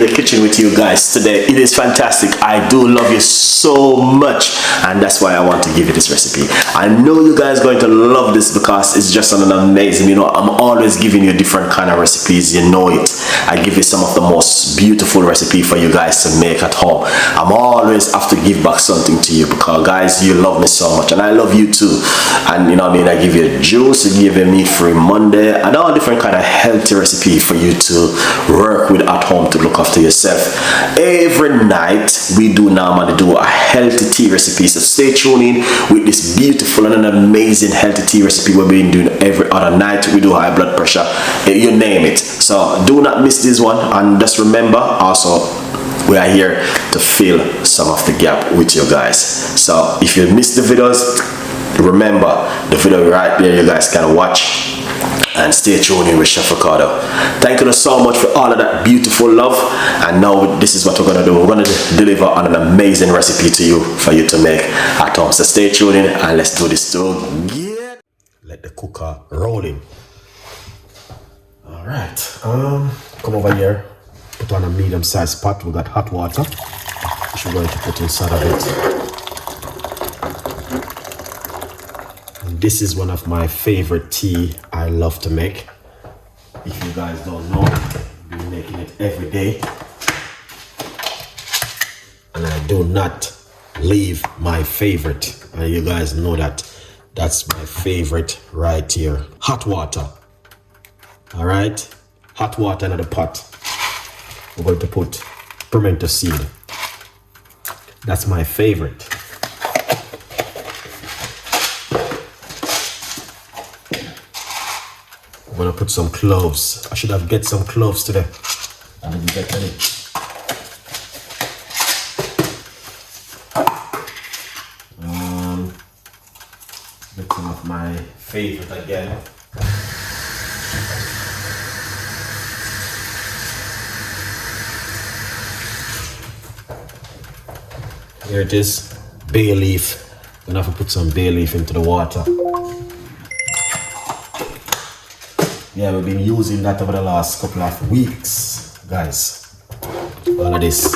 in the kitchen with you guys today. It is fantastic. I do love you so much, and that's why I want to give you this recipe. I know you guys are going to love this because it's just an amazing, you know, I'm always giving you different kind of recipes, you know it. I give you some of the most beautiful recipe for you guys to make at home. I'm always have to give back something to you because guys, you love me so much and I love you too. And you know what I mean, I give you juice, I give you meat-free Monday and all different kind of healthy recipe for you to work with at home to look after yourself. Every night we do normally do a healthy tea recipe, so stay tuned in with this beautiful and an amazing healthy tea recipe we've been doing every other night. We do high blood pressure, you name it. So do not miss this one, and just remember also we are here to fill some of the gap with you guys. So if you missed the videos, remember the video right there, you guys can watch and stay tuned in with Chef Ricardo. Thank you so much for all of that beautiful love, and now this is what we're gonna do. We're gonna deliver on an amazing recipe to you for you to make at home. So stay tuned in and let's do this together. Let the cooker rolling. All right, come over here, put on a medium-sized pot. We got hot water which we're going to put inside of it. This is one of my favorite tea I love to make. If you guys don't know, I've been making it every day. And I do not leave my favorite. And you guys know that. That's my favorite right here. Hot water. All right? Hot water in the pot. We're going to put pimento seed. That's my favorite. I'm gonna put some cloves. I should have get some cloves today. I didn't get any. Get some of my favorite again. Here it is, bay leaf. I'm gonna have to put some bay leaf into the water. Yeah, we've been using that over the last couple of weeks, guys. All of this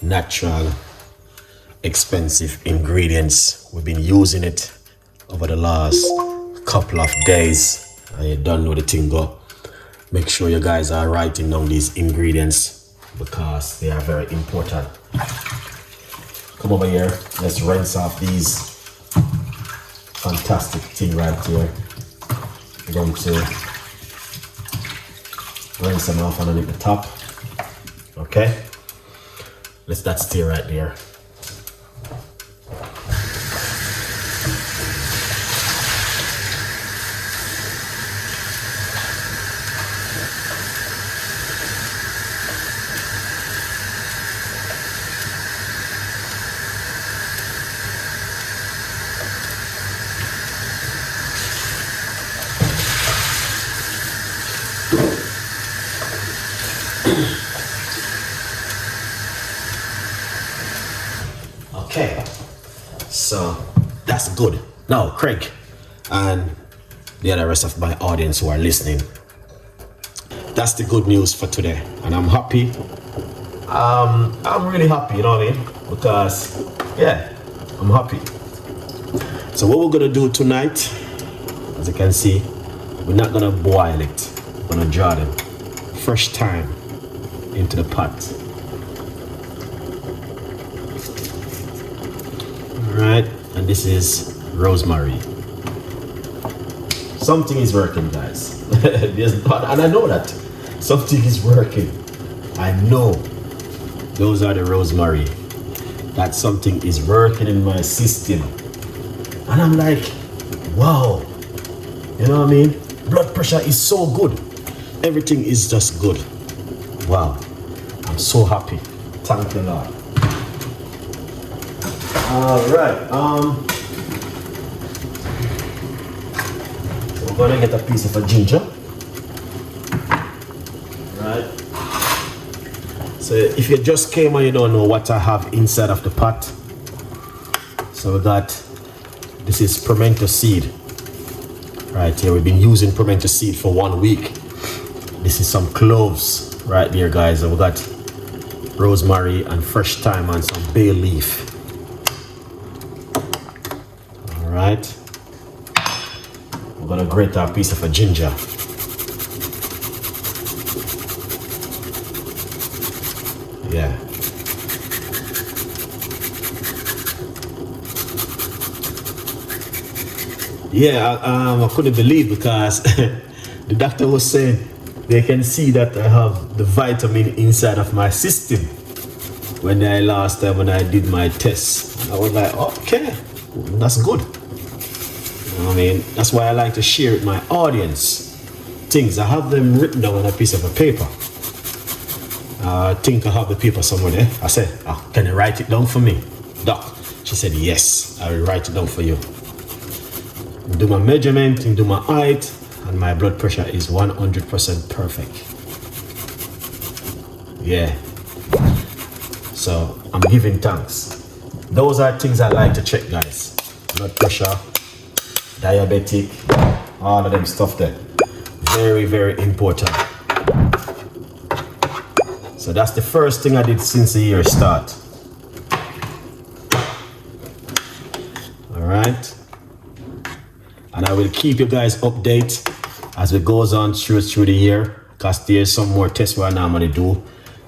natural, expensive ingredients. We've been using it over the last couple of days. And you don't know the thing go. Make sure you guys are writing down these ingredients because they are very important. Come over here, let's rinse off these fantastic thing right here. We're going to rinse them off underneath the top. Okay, let's that stay right there. Okay, so that's good. Now, Craig and the other rest of my audience who are listening, that's the good news for today, and I'm happy. I'm really happy, you know what I mean? Because, yeah, I'm happy. So what we're gonna do tonight, as you can see, we're not gonna boil it. We're gonna draw them fresh thyme into the pot. Right, and this is rosemary. Something is working, guys. And I know that something is working. I know those are the rosemary. That something is working in my system, and I'm like, wow, you know what I mean? Blood pressure is so good. Everything is just good. Wow, I'm so happy. Thank you, Lord. All right, so we're gonna get a piece of a ginger, right? So if you just came and you don't know what I have inside of the pot, so we got, this is pimento seed, right here. We've been using pimento seed for 1 week. This is some cloves, right there, guys. And we got rosemary and fresh thyme and some bay leaf. All right. We're gonna grate our piece of a ginger. Yeah. Yeah, I couldn't believe because the doctor was saying they can see that I have the vitamin inside of my system. When I did my test, I was like, okay, that's good. I mean, that's why I like to share with my audience things. I have them written down on a piece of a paper. I think I have the paper somewhere there. I said, can you write it down for me, Doc? She said, yes, I will write it down for you. Do my measurement and do my height, and my blood pressure is 100% perfect. Yeah. So I'm giving thanks. Those are things I like to check, guys. Blood pressure, diabetic, all of them stuff there. Very, very important. So that's the first thing I did since the year start. All right. And I will keep you guys updated as it goes on through the year, because there's some more tests where I normally do.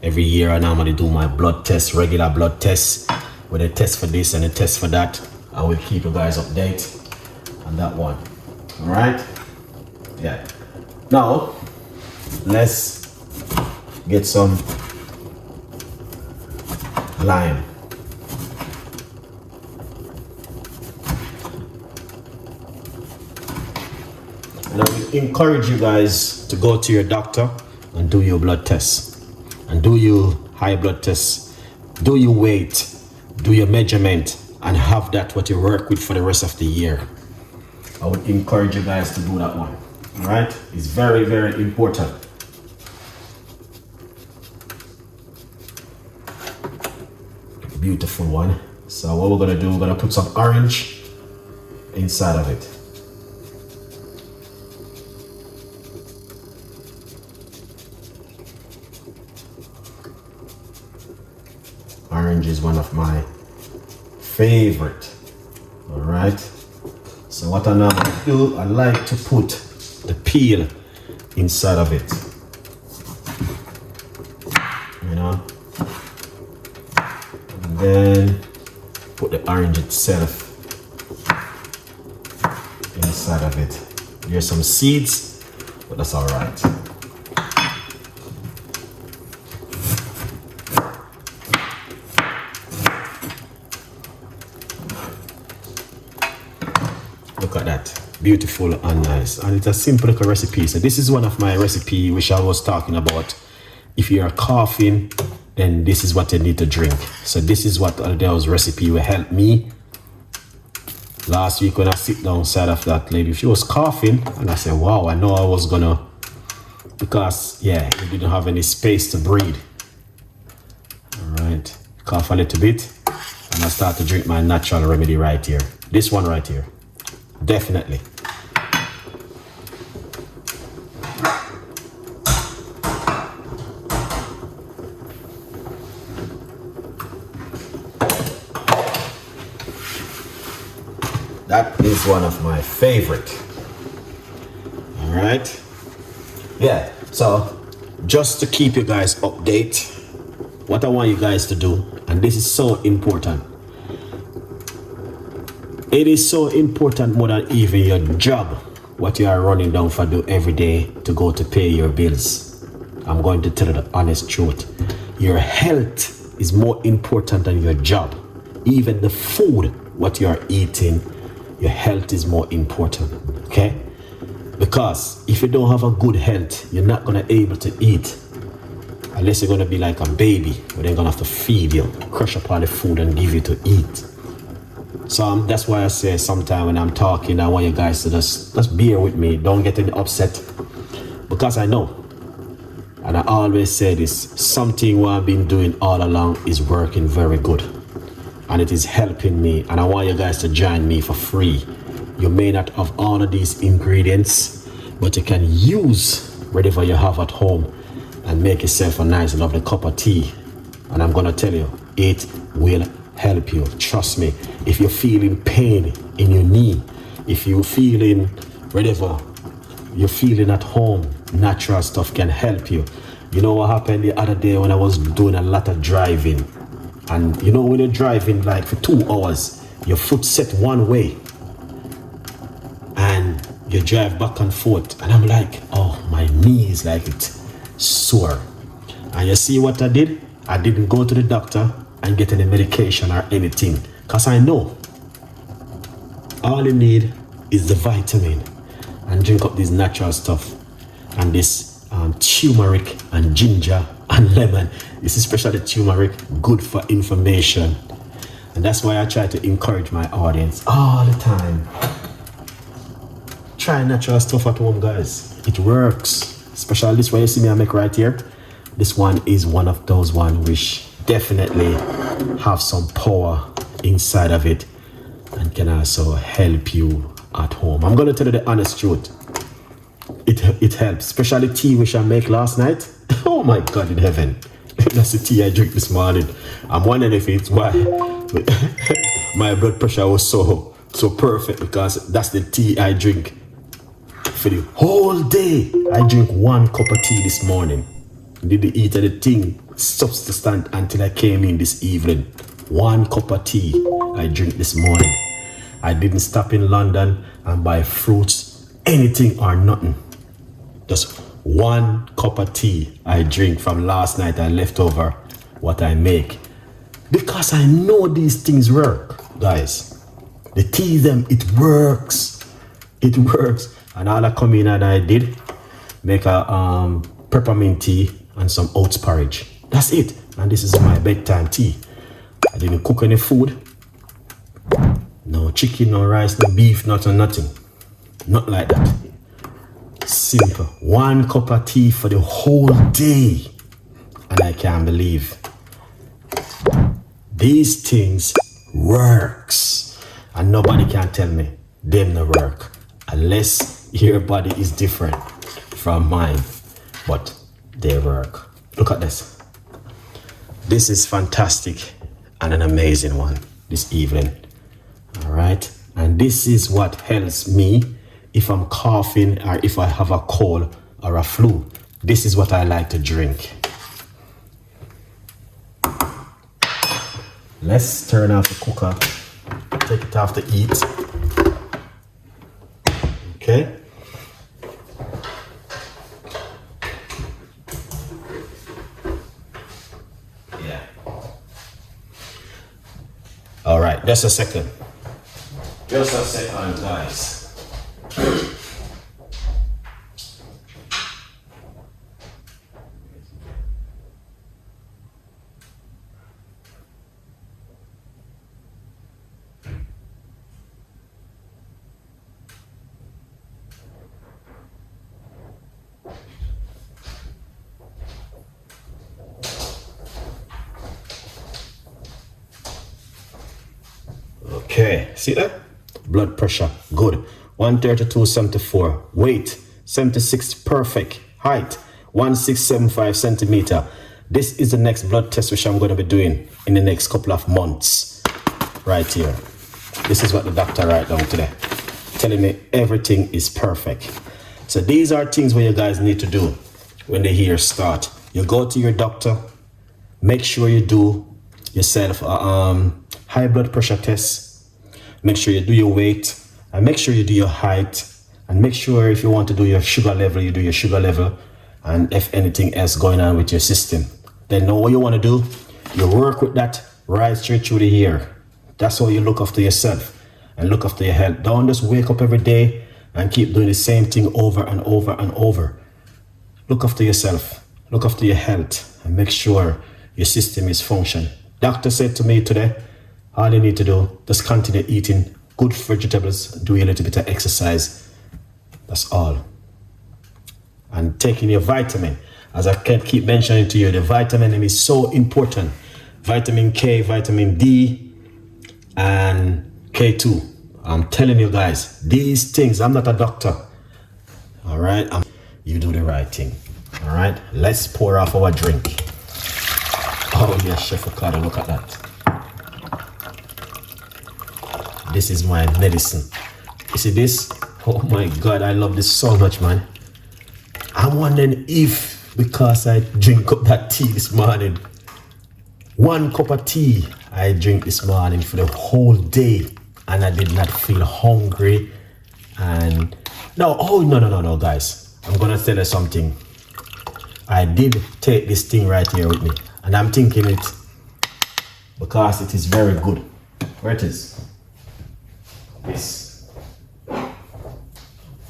Every year I normally do my blood test, regular blood tests, with a test for this and a test for that. I will keep you guys updated on that one. All right? Yeah. Now, let's get some lime. And I will encourage you guys to go to your doctor and do your blood tests, and do your high blood tests, do your weight, do your measurement, and have that what you work with for the rest of the year. I would encourage you guys to do that one. All right? It's very, very important. Beautiful one. So what we're gonna do, we're gonna put some orange inside of it. Orange is one of my favorite. All right. So what I normally do, I like to put the peel inside of it. You know. And then put the orange itself inside of it. There's some seeds, but that's all right. Look at that, beautiful and nice, and it's a simple little recipe. So this is one of my recipe which I was talking about. If you are coughing, then this is what you need to drink. So this is what Adele's recipe will help me. Last week when I sit down side of that lady, she was coughing, and I said, wow, I know I was gonna, because yeah, you didn't have any space to breathe. All right, cough a little bit, and I start to drink my natural remedy right here. This one right here. Definitely. That is one of my favorite. All right. Yeah. So just to keep you guys updated, what I want you guys to do, and this is so important. It is so important more than even your job, what you are running down for do every day to go to pay your bills. I'm going to tell you the honest truth. Your health is more important than your job. Even the food, what you are eating, your health is more important, okay? Because if you don't have a good health, you're not gonna be able to eat. Unless you're gonna be like a baby, where they're gonna have to feed you, crush up all the food and give you to eat. So that's why I say sometimes when I'm talking, I want you guys to just bear with me. Don't get any upset, because I know, and I always say this, something what I've been doing all along is working very good, and it is helping me, and I want you guys to join me for free. You may not have all of these ingredients, but you can use whatever you have at home and make yourself a nice lovely cup of tea. And I'm gonna tell you, it will help you. Trust me. If you're feeling pain in your knee, if you're feeling whatever, you're feeling at home, natural stuff can help you. You know what happened the other day when I was doing a lot of driving? And you know when you're driving like for 2 hours, your foot set one way and you drive back and forth, and I'm like, oh, my knee is like it's sore. And you see what I did? I didn't go to the doctor and get any medication or anything, because I know all you need is the vitamin, and drink up this natural stuff and this turmeric and ginger and lemon. This is especially turmeric, good for inflammation. And that's why I try to encourage my audience all the time. Try natural stuff at home, guys. It works. Especially this one you see me I make right here. This one is one of those one which definitely have some power inside of it and can also help you at home. I'm gonna tell you the honest truth. It helps, especially tea which I make last night. Oh my God in heaven. That's the tea I drink this morning. I'm wondering if it's why my blood pressure was so perfect, because that's the tea I drink for the whole day. I drink 1 cup of tea this morning. Didn't eat anything substance until I came in this evening. 1 cup of tea I drink this morning. I didn't stop in London and buy fruits, anything or nothing. Just 1 cup of tea I drink from last night. I left over what I make, because I know these things work, guys. The tea them, it works. It works. And all I come in and I did make a peppermint tea and some oats porridge. That's it. And this is my bedtime tea. I didn't cook any food. No chicken, no rice, no beef, nothing. Not like that. Simple. 1 cup of tea for the whole day. And I can't believe these things works. And nobody can tell me them no work, unless your body is different from mine. But they work. Look at this. This is fantastic and an amazing one this evening. All right. And this is what helps me if I'm coughing or if I have a cold or a flu. This is what I like to drink. Let's turn off the cooker. Take it off to eat. Okay. Yeah. All right, just a second. Just a second, guys. Okay, see that? Blood pressure, good. 132/74. Weight, 76, perfect. Height, 1675 centimeter. This is the next blood test which I'm going to be doing in the next couple of months. Right here. This is what the doctor wrote down today, telling me everything is perfect. So these are things where you guys need to do when the year start. You go to your doctor, make sure you do yourself a high blood pressure test. Make sure you do your weight, and make sure you do your height, and make sure if you want to do your sugar level, you do your sugar level, and if anything else going on with your system. Then know what you want to do. You work with that right straight through the year. That's how you look after yourself and look after your health. Don't just wake up every day and keep doing the same thing over and over and over. Look after yourself, look after your health, and make sure your system is functioning. Doctor said to me today, all you need to do, just continue eating good vegetables, do a little bit of exercise. That's all. And taking your vitamin. As I can keep mentioning to you, the vitamin is so important. Vitamin K, vitamin D, and K2. I'm telling you guys, these things, I'm not a doctor. All right? You do the right thing. All right, let's pour off our drink. Oh yes, Chef Ricardo, look at that. This is my medicine. You see this? Oh my God, I love this so much, man. I'm wondering if, because I drink up that tea this morning, 1 cup of tea I drink this morning for the whole day, and I did not feel hungry. And no, guys, I'm gonna tell you something. I did take this thing right here with me, and I'm thinking it because it is very good. Where it is? This.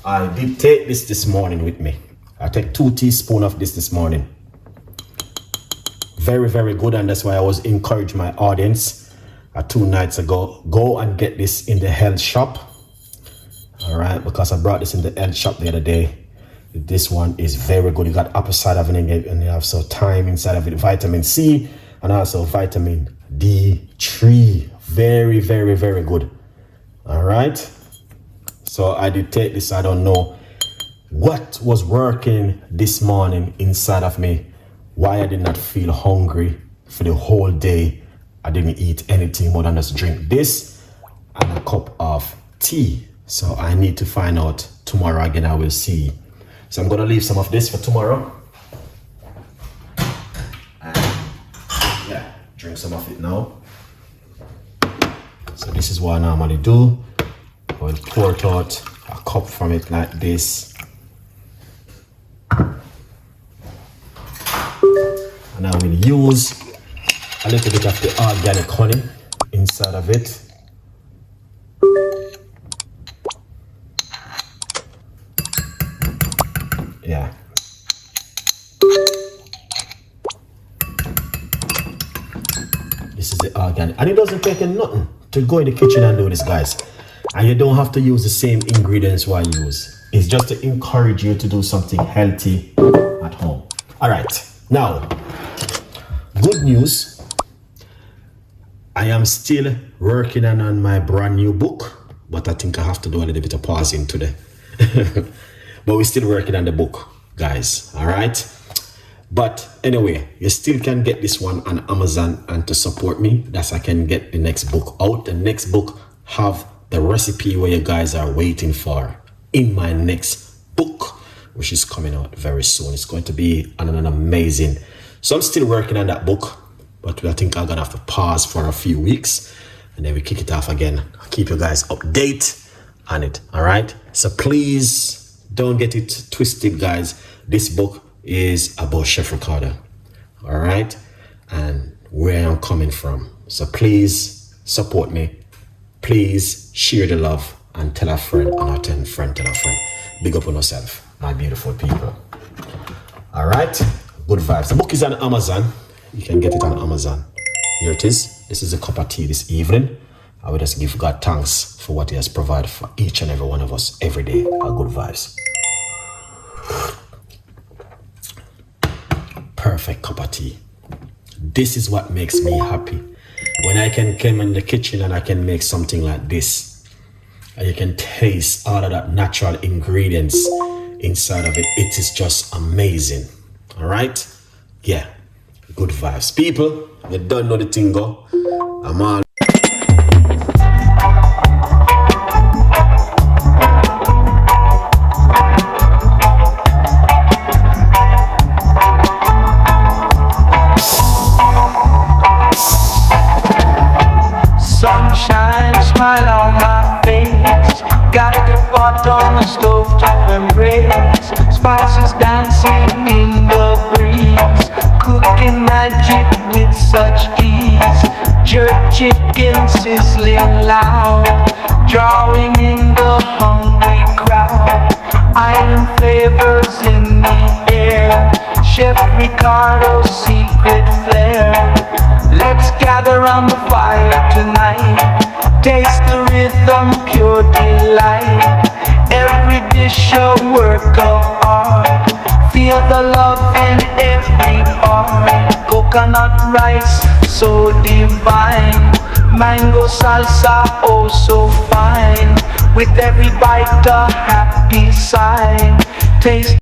I did take this morning with me. I take 2 teaspoons of this morning. Very, very good, and that's why I was encouraging my audience 2 nights ago. Go and get this in the health shop. All right, because I brought this in the health shop the other day. This one is very good. You got apple cider vinegar, and you have some thyme inside of it, vitamin C, and also vitamin D3. Very, very, very good. All right. So I did take this. I don't know what was working this morning inside of me, why I did not feel hungry for the whole day. I didn't eat anything more than just drink this and a cup of tea. So I need to find out tomorrow again. I will see. So I'm gonna leave some of this for tomorrow. And yeah, drink some of it now. So this is what I normally do. I will pour it out a cup from it like this. And I will use a little bit of the organic honey inside of it. Yeah. This is the organic, and it doesn't take nothing to go in the kitchen and do this, guys. And you don't have to use the same ingredients I use. It's just to encourage you to do something healthy at home. All right, now, good news. I am still working on my brand new book, but I think I have to do a little bit of pausing today. But we're still working on the book, guys. All right. But anyway, you still can get this one on Amazon, and to support me, that's I can get the next book out. The next book have the recipe where you guys are waiting for in my next book, which is coming out very soon. It's going to be an amazing. So I'm still working on that book, but I think I'm gonna have to pause for a few weeks, and then we kick it off again. I'll keep you guys update on it. All right. So please don't get it twisted, guys. This book is about Chef Ricardo, all right, and where I'm coming from. So please support me. Please share the love and tell a friend, and a friend tell a friend. Big up on yourself, my beautiful people. All right, good vibes. The book is on Amazon. You can get it on Amazon. Here it is. This is a cup of tea this evening. I will just give God thanks for what He has provided for each and every one of us every day. Our good vibes. Perfect cup of tea. This is what makes me happy. When I can come in the kitchen and I can make something like this, and you can taste all of that natural ingredients inside of it. It is just amazing. All right. Yeah. Good vibes. People, you don't know the thing go. I'm all. Sunshine, smile on my face. Got the pot on the stove to embrace. Spices dancing in the breeze. Cooking magic with such ease. Jerk chicken sizzling loud. Drawing in the hungry crowd. Iron flavors in the air. Chef Ricardo's secret flair. Let's gather round the fire tonight. Taste the rhythm, pure delight. Every dish a work of art. Feel the love in every part. Coconut rice, so divine. Mango salsa, oh so fine. With every bite a happy sign. Taste